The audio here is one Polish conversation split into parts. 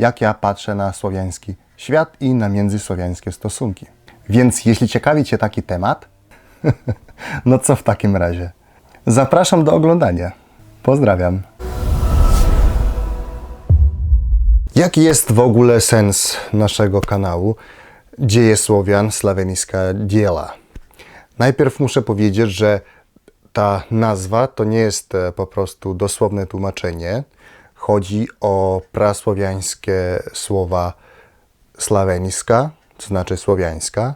jak ja patrzę na słowiański świat i na międzysłowiańskie stosunki. Więc jeśli ciekawi Cię taki temat, no co w takim razie? Zapraszam do oglądania. Pozdrawiam. Jaki jest w ogóle sens naszego kanału Dzieje Słowian, Sławiańska dzieła? Najpierw muszę powiedzieć, że ta nazwa to nie jest po prostu dosłowne tłumaczenie. Chodzi o prasłowiańskie słowa sławiańska, to znaczy słowiańska,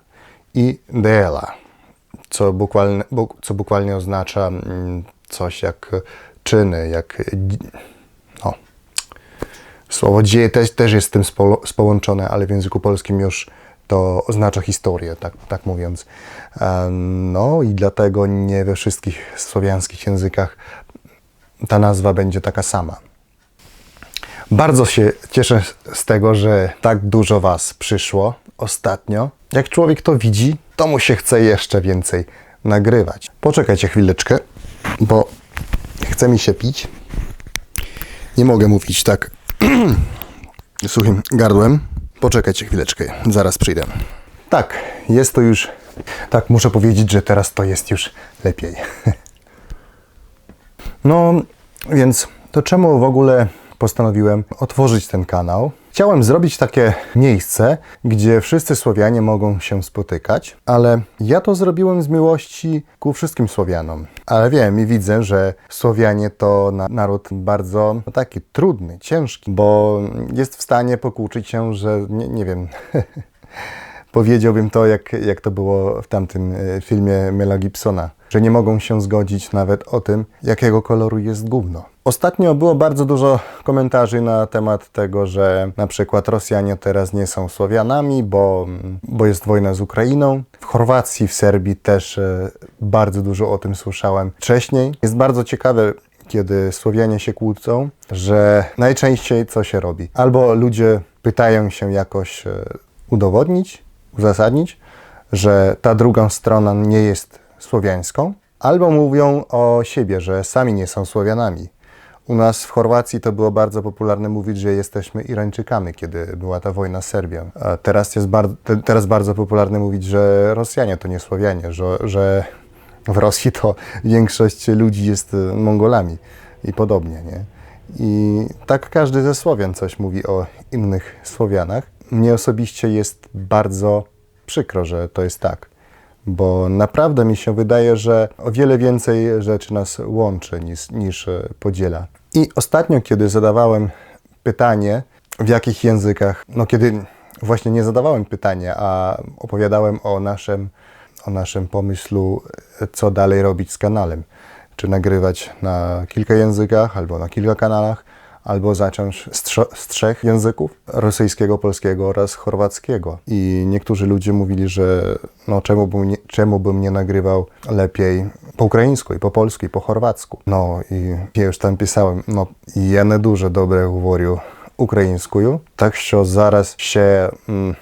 i dela, co bukwalnie oznacza coś jak czyny, jak... No. Słowo dzieje też jest z tym połączone, ale w języku polskim już to oznacza historię, tak mówiąc. No i dlatego nie we wszystkich słowiańskich językach ta nazwa będzie taka sama. Bardzo się cieszę z tego, że tak dużo Was przyszło ostatnio. Jak człowiek to widzi, to mu się chce jeszcze więcej nagrywać. Poczekajcie chwileczkę, bo chce mi się pić. Nie mogę mówić tak suchym gardłem. Poczekajcie chwileczkę, zaraz przyjdę. Tak, jest to już... Tak, muszę powiedzieć, że teraz to jest już lepiej. No, więc to czemu w ogóle postanowiłem otworzyć ten kanał? Chciałem zrobić takie miejsce, gdzie wszyscy Słowianie mogą się spotykać, ale ja to zrobiłem z miłości ku wszystkim Słowianom. Ale wiem i widzę, że Słowianie to naród bardzo taki trudny, ciężki, bo jest w stanie pokłócić się, że nie wiem... Powiedziałbym to, jak to było w tamtym filmie Mela Gibsona, że nie mogą się zgodzić nawet o tym, jakiego koloru jest gówno. Ostatnio było bardzo dużo komentarzy na temat tego, że na przykład Rosjanie teraz nie są Słowianami, bo jest wojna z Ukrainą. W Chorwacji, w Serbii też bardzo dużo o tym słyszałem wcześniej. Jest bardzo ciekawe, kiedy Słowianie się kłócą, że najczęściej co się robi? Albo ludzie pytają się jakoś udowodnić, uzasadnić, że ta druga strona nie jest słowiańską, albo mówią o siebie, że sami nie są Słowianami. U nas w Chorwacji to było bardzo popularne mówić, że jesteśmy Irańczykami, kiedy była ta wojna z Serbią. A teraz bardzo popularne mówić, że Rosjanie to nie Słowianie, że w Rosji to większość ludzi jest Mongolami i podobnie, nie? I tak każdy ze Słowian coś mówi o innych Słowianach. Mnie osobiście jest bardzo przykro, że to jest tak, bo naprawdę mi się wydaje, że o wiele więcej rzeczy nas łączy niż podziela. I ostatnio, kiedy zadawałem pytanie, w jakich językach, no kiedy właśnie nie zadawałem pytania, a opowiadałem o naszym pomysłu, co dalej robić z kanałem. Czy nagrywać na kilka językach, albo na kilka kanałach, albo zacząć z 3 języków, rosyjskiego, polskiego oraz chorwackiego. I niektórzy ludzie mówili, że no czemu bym nie nagrywał lepiej po ukraińsku, i po polsku, i po chorwacku. No i ja już tam pisałem, no я не дуже добре говорю українською, так що зараз ще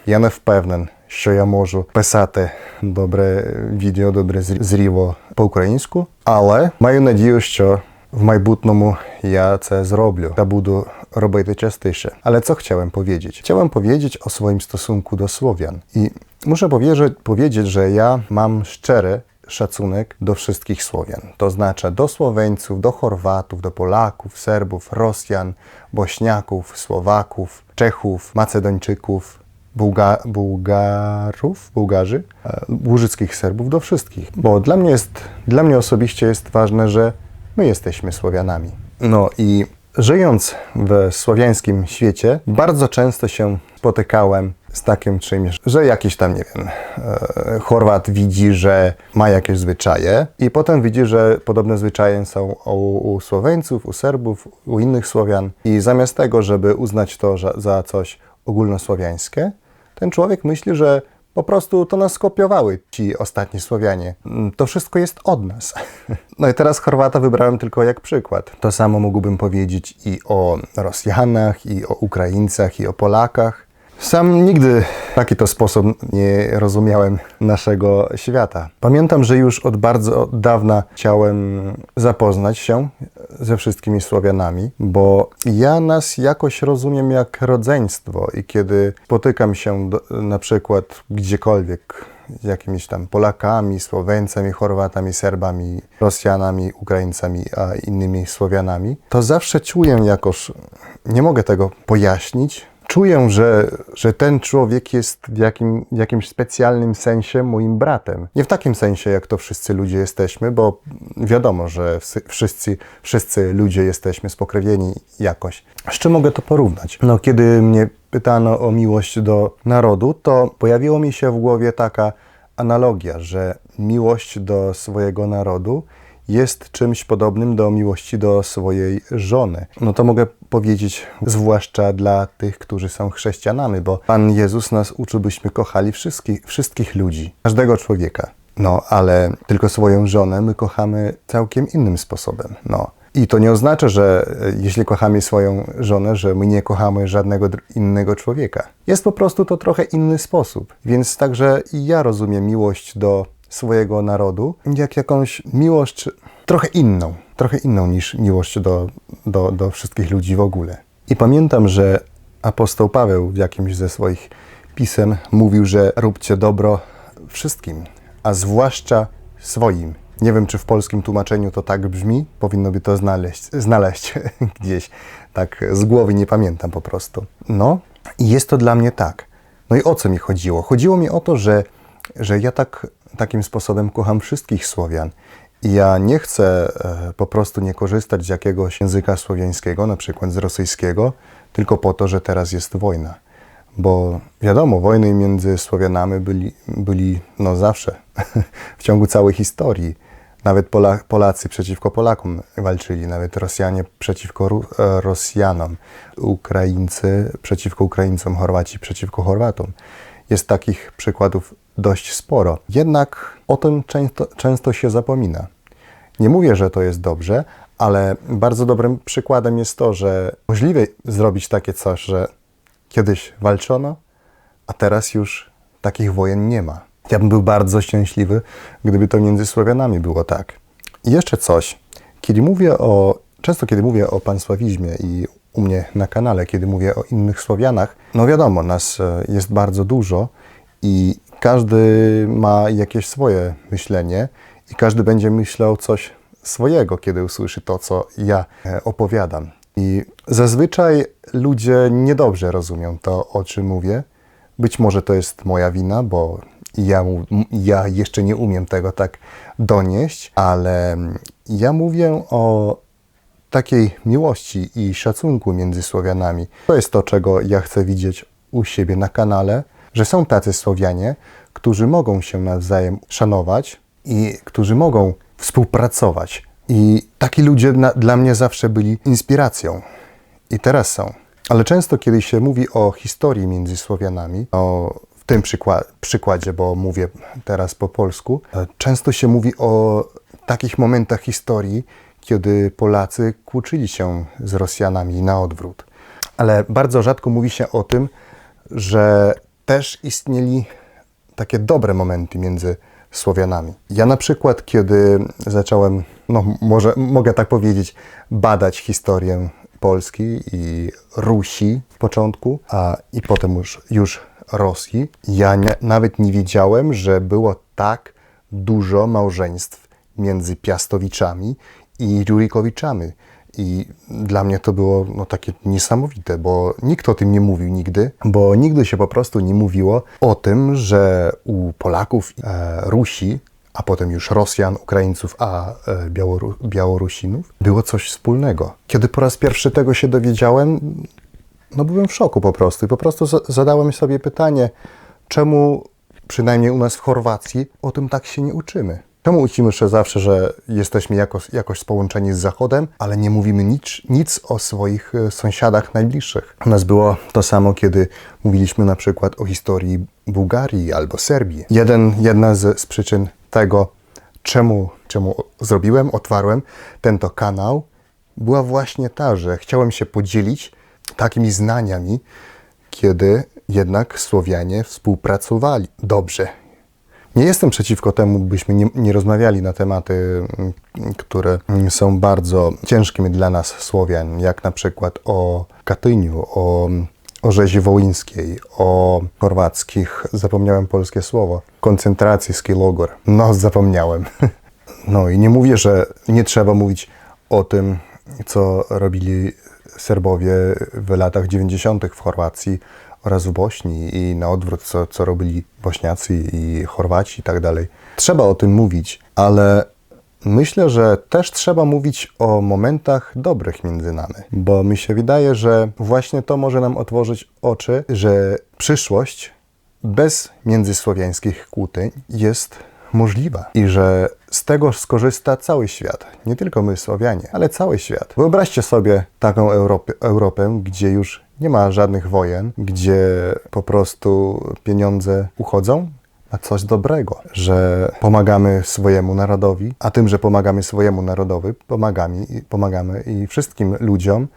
я не впевнений, що я можу писати добре відео, добре зріво по-українську, але маю надію, що w майбутньому ja це зроблю та буду робити частіше. Ale co chciałem powiedzieć? Chciałem powiedzieć o swoim stosunku do Słowian. I muszę powiedzieć, że ja mam szczery szacunek do wszystkich Słowian. To znaczy do Słoweńców, do Chorwatów, do Polaków, Serbów, Rosjan, Bośniaków, Słowaków, Czechów, Macedończyków, Bułgarzy, łużyckich Serbów, do wszystkich. Bo dla mnie osobiście jest ważne, że my jesteśmy Słowianami. No i żyjąc w słowiańskim świecie, bardzo często się spotykałem z takim czymś, że jakiś tam, nie wiem, Chorwat widzi, że ma jakieś zwyczaje i potem widzi, że podobne zwyczaje są u Słoweńców, u Serbów, u innych Słowian i zamiast tego, żeby uznać to za coś ogólnosłowiańskie, ten człowiek myśli, że po prostu to nas skopiowały ci ostatni Słowianie. To wszystko jest od nas. No i teraz Chorwata wybrałem tylko jak przykład. To samo mógłbym powiedzieć i o Rosjanach, i o Ukraińcach, i o Polakach. Sam nigdy taki to sposób nie rozumiałem naszego świata. Pamiętam, że już od bardzo dawna chciałem zapoznać się ze wszystkimi Słowianami, bo ja nas jakoś rozumiem jak rodzeństwo i kiedy spotykam się na przykład gdziekolwiek z jakimiś tam Polakami, Słoweńcami, Chorwatami, Serbami, Rosjanami, Ukraińcami, a innymi Słowianami, to zawsze czuję jakoś, nie mogę tego pojaśnić, czuję, że ten człowiek jest w jakimś specjalnym sensie moim bratem. Nie w takim sensie, jak to wszyscy ludzie jesteśmy, bo wiadomo, że wszyscy ludzie jesteśmy spokrewnieni jakoś. Z czym mogę to porównać? No, kiedy mnie pytano o miłość do narodu, to pojawiła mi się w głowie taka analogia, że miłość do swojego narodu jest czymś podobnym do miłości do swojej żony. No to mogę powiedzieć zwłaszcza dla tych, którzy są chrześcijanami, bo Pan Jezus nas uczy, byśmy kochali wszystkich ludzi, każdego człowieka. No, ale tylko swoją żonę my kochamy całkiem innym sposobem. No. I to nie oznacza, że jeśli kochamy swoją żonę, że my nie kochamy żadnego innego człowieka. Jest po prostu to trochę inny sposób. Więc także i ja rozumiem miłość do swojego narodu jak jakąś miłość trochę inną niż miłość do wszystkich ludzi w ogóle. I pamiętam, że apostoł Paweł w jakimś ze swoich pisem mówił, że róbcie dobro wszystkim, a zwłaszcza swoim. Nie wiem, czy w polskim tłumaczeniu to tak brzmi, powinno by to znaleźć gdzieś, tak z głowy nie pamiętam po prostu. No i jest to dla mnie tak. No i o co mi chodziło? Chodziło mi o to, że ja takim sposobem kocham wszystkich Słowian. I ja nie chcę po prostu nie korzystać z jakiegoś języka słowiańskiego, na przykład z rosyjskiego, tylko po to, że teraz jest wojna. Bo wiadomo, wojny między Słowianami byli no zawsze, w ciągu całej historii. Nawet Polacy przeciwko Polakom walczyli, nawet Rosjanie przeciwko Rosjanom, Ukraińcy przeciwko Ukraińcom, Chorwaci przeciwko Chorwatom. Jest takich przykładów dość sporo. Jednak o tym często się zapomina. Nie mówię, że to jest dobrze, ale bardzo dobrym przykładem jest to, że możliwe zrobić takie coś, że kiedyś walczono, a teraz już takich wojen nie ma. Ja bym był bardzo szczęśliwy, gdyby to między Słowianami było tak. I jeszcze coś. Często kiedy mówię o pansławizmie i u mnie na kanale, kiedy mówię o innych Słowianach, no wiadomo, nas jest bardzo dużo i każdy ma jakieś swoje myślenie i każdy będzie myślał coś swojego, kiedy usłyszy to, co ja opowiadam. I zazwyczaj ludzie niedobrze rozumią to, o czym mówię. Być może to jest moja wina, bo ja jeszcze nie umiem tego tak donieść, ale ja mówię o takiej miłości i szacunku między Słowianami. To jest to, czego ja chcę widzieć u siebie na kanale, że są tacy Słowianie, którzy mogą się nawzajem szanować i którzy mogą współpracować. I taki ludzie dla mnie zawsze byli inspiracją. I teraz są. Ale często, kiedy się mówi o historii między Słowianami, w tym przykładzie, bo mówię teraz po polsku, często się mówi o takich momentach historii, kiedy Polacy kłócili się z Rosjanami na odwrót. Ale bardzo rzadko mówi się o tym, że też istnieli takie dobre momenty między Słowianami. Ja na przykład, kiedy zacząłem, mogę tak powiedzieć, badać historię Polski i Rusi w początku, i potem już Rosji, ja nawet nie wiedziałem, że było tak dużo małżeństw między Piastowiczami i Rurikowiczami. I dla mnie to było takie niesamowite, bo nikt o tym nie mówił nigdy, bo nigdy się po prostu nie mówiło o tym, że u Polaków, Rusi, a potem już Rosjan, Ukraińców, a Białorusinów było coś wspólnego. Kiedy po raz pierwszy tego się dowiedziałem, byłem w szoku po prostu. I po prostu zadałem sobie pytanie, czemu przynajmniej u nas w Chorwacji o tym tak się nie uczymy? Czemu uczymy się zawsze, że jesteśmy jakoś połączeni z Zachodem, ale nie mówimy nic o swoich sąsiadach najbliższych? U nas było to samo, kiedy mówiliśmy na przykład o historii Bułgarii albo Serbii. Jedna z przyczyn tego, czemu otwarłem ten kanał, była właśnie ta, że chciałem się podzielić takimi znaniami, kiedy jednak Słowianie współpracowali dobrze. Nie jestem przeciwko temu, byśmy nie rozmawiali na tematy, które są bardzo ciężkimi dla nas Słowian, jak na przykład o Katyniu, o rzezi wołyńskiej, o chorwackich, zapomniałem polskie słowo, koncentracyjski logor. No, zapomniałem. No i nie mówię, że nie trzeba mówić o tym, co robili Serbowie w latach 90. w Chorwacji oraz w Bośni i na odwrót, co robili Bośniacy i Chorwaci i tak dalej. Trzeba o tym mówić, ale myślę, że też trzeba mówić o momentach dobrych między nami, bo mi się wydaje, że właśnie to może nam otworzyć oczy, że przyszłość bez międzysłowiańskich kłótni jest możliwa i że z tego skorzysta cały świat. Nie tylko my, Słowianie, ale cały świat. Wyobraźcie sobie taką Europę, gdzie już nie ma żadnych wojen, gdzie po prostu pieniądze uchodzą na coś dobrego, że pomagamy swojemu narodowi, a tym, że pomagamy swojemu narodowi, pomagamy i wszystkim ludziom,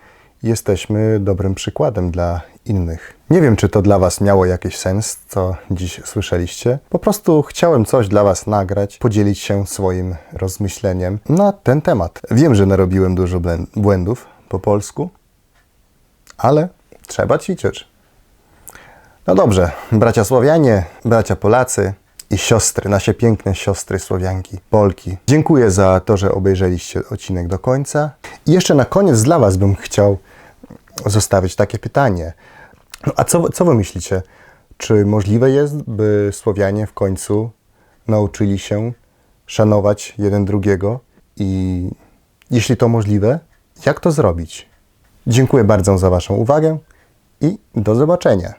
jesteśmy dobrym przykładem dla innych. Nie wiem, czy to dla Was miało jakiś sens, co dziś słyszeliście. Po prostu chciałem coś dla Was nagrać, podzielić się swoim rozmyśleniem na ten temat. Wiem, że narobiłem dużo błędów po polsku, ale trzeba ćwiczyć. No dobrze, bracia Słowianie, bracia Polacy i siostry, nasze piękne siostry Słowianki, Polki. Dziękuję za to, że obejrzeliście odcinek do końca. I jeszcze na koniec dla Was bym chciał zostawić takie pytanie. No a co Wy myślicie? Czy możliwe jest, by Słowianie w końcu nauczyli się szanować jeden drugiego? I jeśli to możliwe, jak to zrobić? Dziękuję bardzo za Waszą uwagę i do zobaczenia.